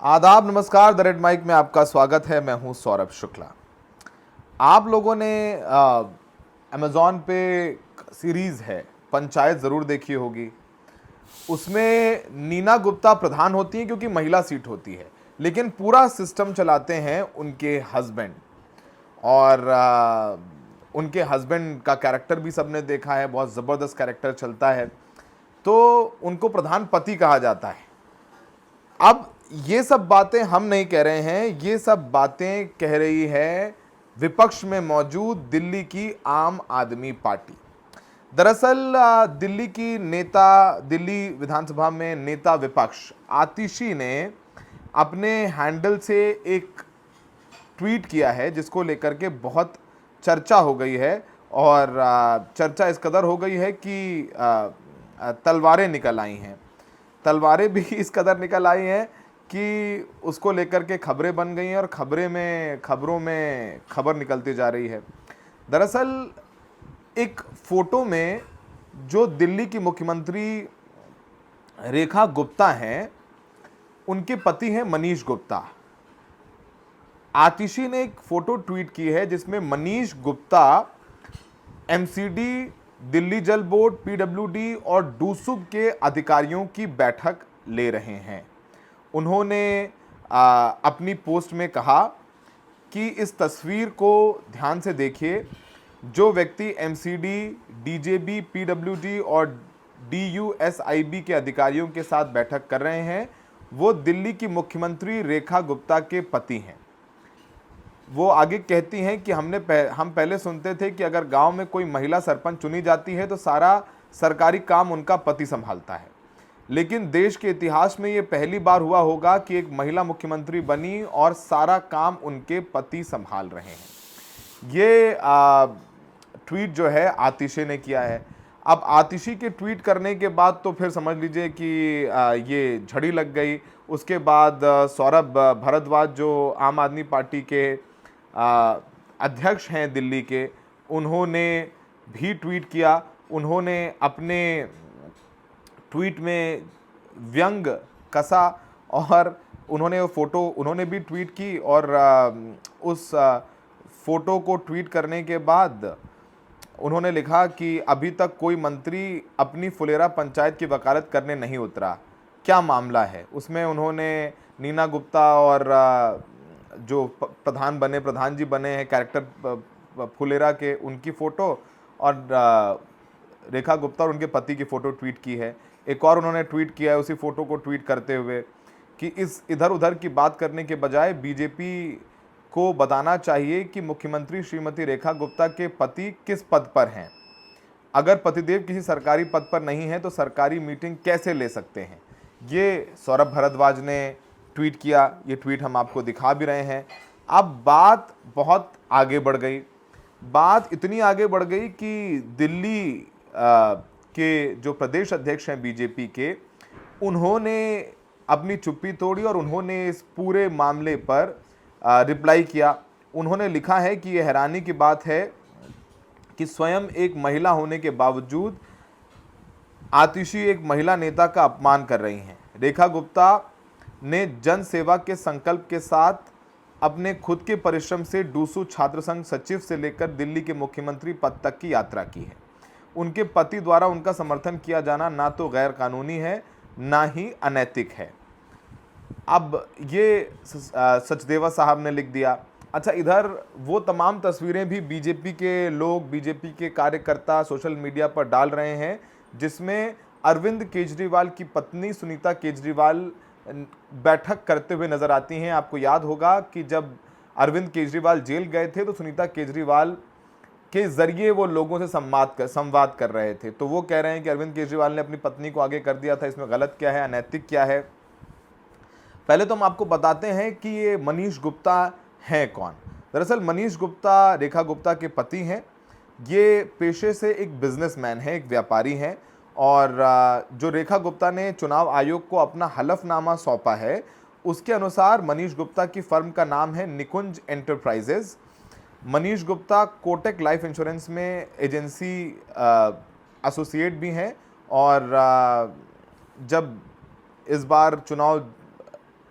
आदाब, नमस्कार। The red mic में आपका स्वागत है। मैं हूं सौरभ शुक्ला। आप लोगों ने अमेज़ॉन पे सीरीज़ है पंचायत ज़रूर देखी होगी। उसमें नीना गुप्ता प्रधान होती हैं क्योंकि महिला सीट होती है, लेकिन पूरा सिस्टम चलाते हैं उनके हस्बैंड। और उनके हस्बैंड का कैरेक्टर भी सबने देखा है, बहुत ज़बरदस्त कैरेक्टर चलता है, तो उनको प्रधान पति कहा जाता है। अब ये सब बातें हम नहीं कह रहे हैं, ये सब बातें कह रही है विपक्ष में मौजूद दिल्ली की आम आदमी पार्टी। दरअसल दिल्ली की नेता, दिल्ली विधानसभा में नेता विपक्ष आतिशी ने अपने हैंडल से एक ट्वीट किया है जिसको लेकर के बहुत चर्चा हो गई है। और चर्चा इस कदर हो गई है कि तलवारें निकल आई हैं। तलवारें भी इस कदर निकल आई हैं कि उसको लेकर के खबरें बन गई हैं और खबरों में खबर निकलती जा रही है। दरअसल एक फोटो में जो दिल्ली की मुख्यमंत्री रेखा गुप्ता हैं, उनके पति हैं मनीष गुप्ता। आतिशी ने एक फोटो ट्वीट की है जिसमें मनीष गुप्ता एमसीडी, दिल्ली जल बोर्ड, पीडब्ल्यूडी और डूसुब के अधिकारियों की बैठक ले रहे हैं। उन्होंने अपनी पोस्ट में कहा कि इस तस्वीर को ध्यान से देखिए। जो व्यक्ति एमसीडी, डीजेबी, पीडब्ल्यूडी और डीयूएसआईबी के अधिकारियों के साथ बैठक कर रहे हैं, वो दिल्ली की मुख्यमंत्री रेखा गुप्ता के पति हैं। वो आगे कहती हैं कि हम पहले सुनते थे कि अगर गांव में कोई महिला सरपंच चुनी जाती है तो सारा सरकारी काम उनका पति संभालता है, लेकिन देश के इतिहास में ये पहली बार हुआ होगा कि एक महिला मुख्यमंत्री बनी और सारा काम उनके पति संभाल रहे हैं। ये ट्वीट जो है आतिशी ने किया है। अब आतिशी के ट्वीट करने के बाद तो फिर समझ लीजिए कि ये झड़ी लग गई। उसके बाद सौरभ भारद्वाज जो आम आदमी पार्टी के अध्यक्ष हैं दिल्ली के, उन्होंने भी ट्वीट किया। उन्होंने अपने ट्वीट में व्यंग कसा और उन्होंने वो फोटो उन्होंने भी ट्वीट की। और उस फोटो को ट्वीट करने के बाद उन्होंने लिखा कि अभी तक कोई मंत्री अपनी फुलेरा पंचायत की वकालत करने नहीं उतरा, क्या मामला है। उसमें उन्होंने नीना गुप्ता और जो प्रधान जी बने हैं कैरेक्टर फुलेरा के, उनकी फ़ोटो और रेखा गुप्ता और उनके पति की फ़ोटो ट्वीट की है। एक और उन्होंने ट्वीट किया है उसी फ़ोटो को ट्वीट करते हुए कि इस इधर उधर की बात करने के बजाय बीजेपी को बताना चाहिए कि मुख्यमंत्री श्रीमती रेखा गुप्ता के पति किस पद पर हैं। अगर पतिदेव किसी सरकारी पद पर नहीं है तो सरकारी मीटिंग कैसे ले सकते हैं। ये सौरभ भारद्वाज ने ट्वीट किया। ये ट्वीट हम आपको दिखा भी रहे हैं। अब बात बहुत आगे बढ़ गई। बात इतनी आगे बढ़ गई कि दिल्ली के जो प्रदेश अध्यक्ष हैं बीजेपी के, उन्होंने अपनी चुप्पी तोड़ी और उन्होंने इस पूरे मामले पर रिप्लाई किया। उन्होंने लिखा है कि यह हैरानी की बात है कि स्वयं एक महिला होने के बावजूद आतिशी एक महिला नेता का अपमान कर रही हैं। रेखा गुप्ता ने जन सेवा के संकल्प के साथ अपने खुद के परिश्रम से डूसू छात्र संघ सचिव से लेकर दिल्ली के मुख्यमंत्री पद तक की यात्रा की है। उनके पति द्वारा उनका समर्थन किया जाना ना तो गैर कानूनी है ना ही अनैतिक है। अब ये सचदेवा साहब ने लिख दिया। अच्छा, इधर वो तमाम तस्वीरें भी बीजेपी के लोग, बीजेपी के कार्यकर्ता सोशल मीडिया पर डाल रहे हैं जिसमें अरविंद केजरीवाल की पत्नी सुनीता केजरीवाल बैठक करते हुए नजर आती हैं। आपको याद होगा कि जब अरविंद केजरीवाल जेल गए थे तो सुनीता केजरीवाल के जरिए वो लोगों से संवाद कर रहे थे। तो वो कह रहे हैं कि अरविंद केजरीवाल ने अपनी पत्नी को आगे कर दिया था, इसमें गलत क्या है, अनैतिक क्या है। पहले तो हम आपको बताते हैं कि ये मनीष गुप्ता हैं कौन। दरअसल मनीष गुप्ता रेखा गुप्ता के पति हैं। ये पेशे से एक बिजनेसमैन है, एक व्यापारी हैं। और जो रेखा गुप्ता ने चुनाव आयोग को अपना हलफनामा सौंपा है, उसके अनुसार मनीष गुप्ता की फर्म का नाम है Nikunj enterprises. Manish Gupta Kotak life insurance में एजेंसी एसोसिएट भी हैं। और जब इस बार चुनाव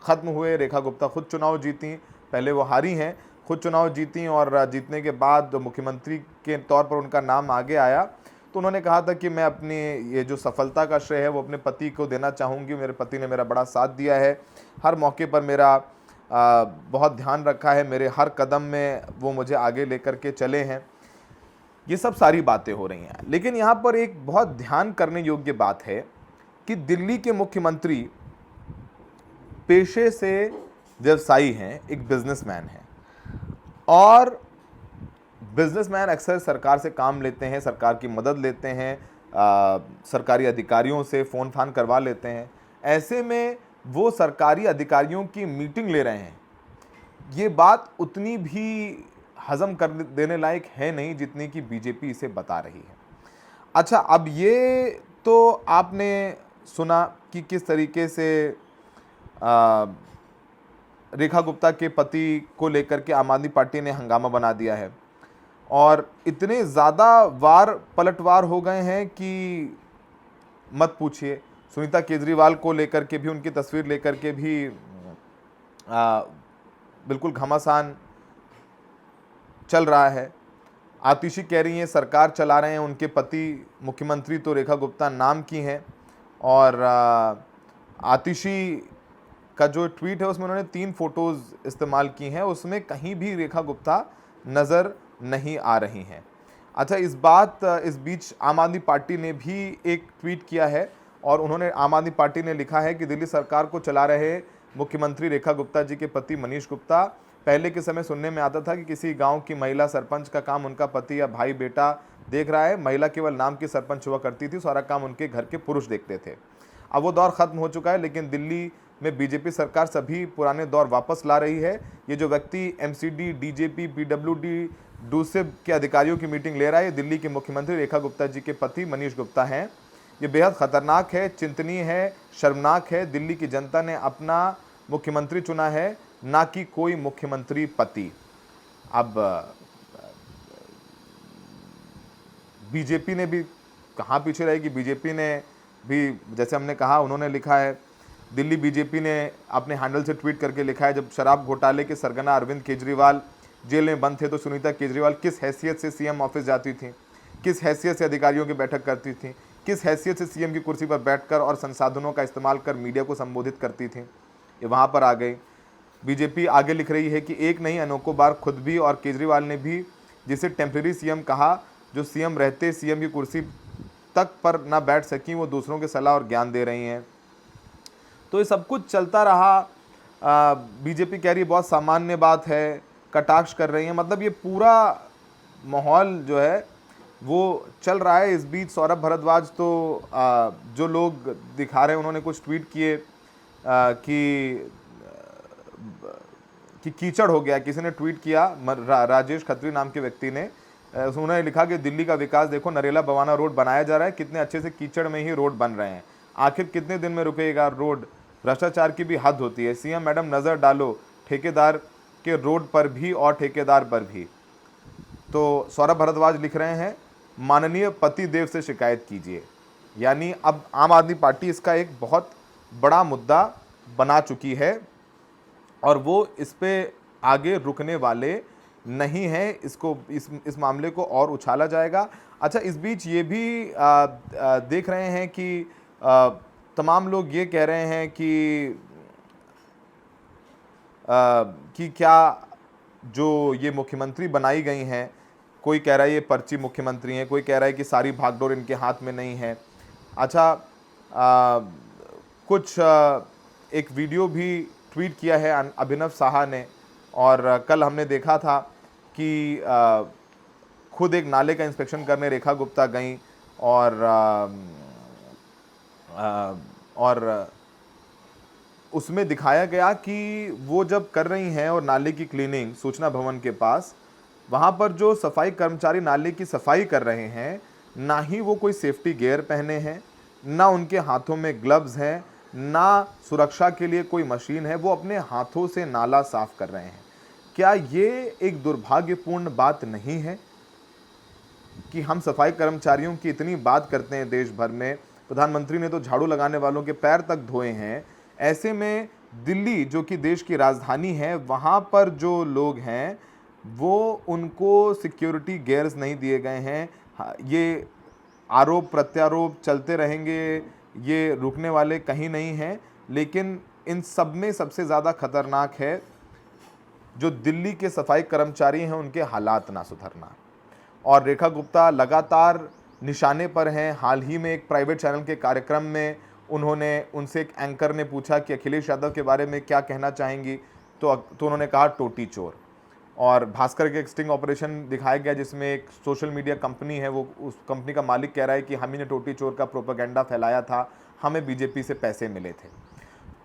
ख़त्म हुए। रेखा गुप्ता खुद चुनाव जीती, पहले वो हारी हैं, खुद चुनाव जीती और जीतने के बाद मुख्यमंत्री के तौर पर उनका नाम आगे आया तो उन्होंने कहा था कि मैं अपनी ये जो सफलता का श्रेय है वो अपने पति को देना चाहूँगी। मेरे पति ने मेरा बड़ा साथ दिया है, हर मौके पर मेरा बहुत ध्यान रखा है, मेरे हर कदम में वो मुझे आगे लेकर के चले हैं। ये सब सारी बातें हो रही हैं, लेकिन यहाँ पर एक बहुत ध्यान करने योग्य बात है कि दिल्ली के मुख्यमंत्री पेशे से व्यवसायी हैं, एक बिजनेसमैन हैं और बिजनेसमैन अक्सर सरकार से काम लेते हैं, सरकार की मदद लेते हैं, सरकारी अधिकारियों से फ़ोन फान करवा लेते हैं। ऐसे में वो सरकारी अधिकारियों की मीटिंग ले रहे हैं, ये बात उतनी भी हज़म कर देने लायक है नहीं जितनी कि बीजेपी इसे बता रही है। अच्छा, अब ये तो आपने सुना कि किस तरीके से रेखा गुप्ता के पति को लेकर के आम आदमी पार्टी ने हंगामा बना दिया है और इतने ज़्यादा वार पलटवार हो गए हैं कि मत पूछिए। सुनीता केजरीवाल को लेकर के भी, उनकी तस्वीर लेकर के भी बिल्कुल घमासान चल रहा है। आतिशी कह रही हैं सरकार चला रहे हैं, उनके पति मुख्यमंत्री तो रेखा गुप्ता नाम की हैं और आतिशी का जो ट्वीट है उसमें उन्होंने 3 फोटोज़ इस्तेमाल की हैं, उसमें कहीं भी रेखा गुप्ता नज़र नहीं आ रही हैं। अच्छा, इस बीच आम आदमी पार्टी ने भी एक ट्वीट किया है और उन्होंने आम आदमी पार्टी ने लिखा है कि दिल्ली सरकार को चला रहे मुख्यमंत्री रेखा गुप्ता जी के पति मनीष गुप्ता। पहले के समय सुनने में आता था कि किसी गांव की महिला सरपंच का काम उनका पति या भाई बेटा देख रहा है, महिला केवल नाम की सरपंच हुआ करती थी, सारा काम उनके घर के पुरुष देखते थे। अब वो दौर ख़त्म हो चुका है, लेकिन दिल्ली में बीजेपी सरकार सभी पुराने दौर वापस ला रही है। ये जो व्यक्ति एमसीडी, डीजेपी, पीडब्ल्यूडी, डूसिब के अधिकारियों की मीटिंग ले रहा है, दिल्ली के मुख्यमंत्री रेखा गुप्ता जी के पति मनीष गुप्ता हैं। ये बेहद खतरनाक है, चिंतनीय है, शर्मनाक है। दिल्ली की जनता ने अपना मुख्यमंत्री चुना है, ना कि कोई मुख्यमंत्री पति। अब बीजेपी ने भी कहाँ पीछे रहेगी। बीजेपी ने भी, जैसे हमने कहा, उन्होंने लिखा है, दिल्ली बीजेपी ने अपने हैंडल से ट्वीट करके लिखा है, जब शराब घोटाले के सरगना अरविंद केजरीवाल जेल में बंद थे तो सुनीता केजरीवाल किस हैसियत से सीएम ऑफिस जाती थी, किस हैसियत से अधिकारियों की बैठक करती थी, किस हैसियत से सीएम की कुर्सी पर बैठकर और संसाधनों का इस्तेमाल कर मीडिया को संबोधित करती थी। ये वहाँ पर आ गई। बीजेपी आगे लिख रही है कि एक नहीं अनेकों बार खुद भी और केजरीवाल ने भी जिसे टेम्प्रेरी सीएम कहा, जो सीएम रहते सीएम की कुर्सी तक पर ना बैठ सकी, वो दूसरों के सलाह और ज्ञान दे रही हैं। तो ये सब कुछ चलता रहा। बीजेपी कह रही है बहुत सामान्य बात है, कटाक्ष कर रही हैं, मतलब ये पूरा माहौल जो है वो चल रहा है। इस बीच सौरभ भारद्वाज तो जो लोग दिखा रहे हैं, उन्होंने कुछ ट्वीट किए कि कीचड़ हो गया। किसी ने ट्वीट किया, राजेश खत्री नाम के व्यक्ति ने, उन्होंने लिखा कि दिल्ली का विकास देखो, नरेला बवाना रोड बनाया जा रहा है, कितने अच्छे से कीचड़ में ही रोड बन रहे हैं, आखिर कितने दिन में रुकेगा रोड, भ्रष्टाचार की भी हद होती है। सीएम मैडम नज़र डालो ठेकेदार के रोड पर भी और ठेकेदार पर भी। तो सौरभ भारद्वाज लिख रहे हैं, माननीय पति देव से शिकायत कीजिए। यानी अब आम आदमी पार्टी इसका एक बहुत बड़ा मुद्दा बना चुकी है और वो इस पे आगे रुकने वाले नहीं हैं। इसको इस मामले को और उछाला जाएगा। अच्छा, इस बीच ये भी देख रहे हैं कि तमाम लोग ये कह रहे हैं कि क्या जो ये मुख्यमंत्री बनाई गई हैं, कोई कह रहा है ये पर्ची मुख्यमंत्री हैं, कोई कह रहा है कि सारी भागदौड़ इनके हाथ में नहीं है। अच्छा, कुछ एक वीडियो भी ट्वीट किया है अभिनव साहा ने, और कल हमने देखा था कि खुद एक नाले का इंस्पेक्शन करने रेखा गुप्ता गई और उसमें दिखाया गया कि वो जब कर रही हैं और नाले की क्लीनिंग सूचना भवन के पास, वहाँ पर जो सफाई कर्मचारी नाले की सफाई कर रहे हैं, ना ही वो कोई सेफ्टी गियर पहने हैं, ना उनके हाथों में ग्लव्स हैं, ना सुरक्षा के लिए कोई मशीन है, वो अपने हाथों से नाला साफ कर रहे हैं। क्या ये एक दुर्भाग्यपूर्ण बात नहीं है कि हम सफाई कर्मचारियों की इतनी बात करते हैं देश भर में, प्रधानमंत्री ने तो झाड़ू लगाने वालों के पैर तक धोए हैं, ऐसे में दिल्ली जो कि देश की राजधानी है, वहाँ पर जो लोग हैं वो उनको सिक्योरिटी गेयर्स नहीं दिए गए हैं। ये आरोप प्रत्यारोप चलते रहेंगे, ये रुकने वाले कहीं नहीं हैं। लेकिन इन सब में सबसे ज़्यादा खतरनाक है जो दिल्ली के सफाई कर्मचारी हैं, उनके हालात ना सुधरना। और रेखा गुप्ता लगातार निशाने पर हैं। हाल ही में एक प्राइवेट चैनल के कार्यक्रम में उनसे एक एंकर ने पूछा कि अखिलेश यादव के बारे में क्या कहना चाहेंगी, तो उन्होंने कहा टोटी चोर। और भास्कर के एक स्टिंग ऑपरेशन दिखाया गया जिसमें एक सोशल मीडिया कंपनी है, वो उस कंपनी का मालिक कह रहा है कि हम ही ने टोटी चोर का प्रोपेगेंडा फैलाया था, हमें बीजेपी से पैसे मिले थे।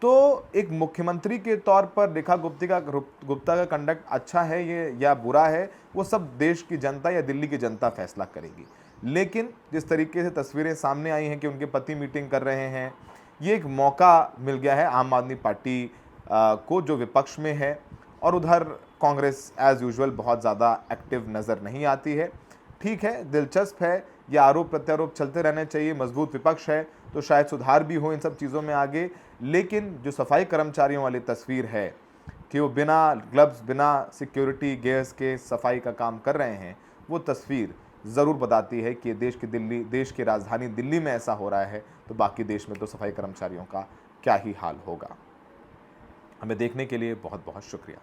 तो एक मुख्यमंत्री के तौर पर रेखा गुप्ता का कंडक्ट अच्छा है ये या बुरा है, वो सब देश की जनता या दिल्ली की जनता फैसला करेगी। लेकिन जिस तरीके से तस्वीरें सामने आई हैं कि उनके पति मीटिंग कर रहे हैं, ये एक मौका मिल गया है आम आदमी पार्टी को जो विपक्ष में है। और उधर कांग्रेस एज यूजुअल बहुत ज़्यादा एक्टिव नज़र नहीं आती है। ठीक है, दिलचस्प है, ये आरोप प्रत्यारोप चलते रहने चाहिए, मजबूत विपक्ष है तो शायद सुधार भी हो इन सब चीज़ों में आगे। लेकिन जो सफाई कर्मचारियों वाली तस्वीर है कि वो बिना ग्लव्स, बिना सिक्योरिटी गेयर्स के सफाई का काम कर रहे हैं, वो तस्वीर ज़रूर बताती है कि देश की राजधानी दिल्ली में ऐसा हो रहा है तो बाकी देश में तो सफाई कर्मचारियों का क्या ही हाल होगा। हमें देखने के लिए बहुत बहुत शुक्रिया।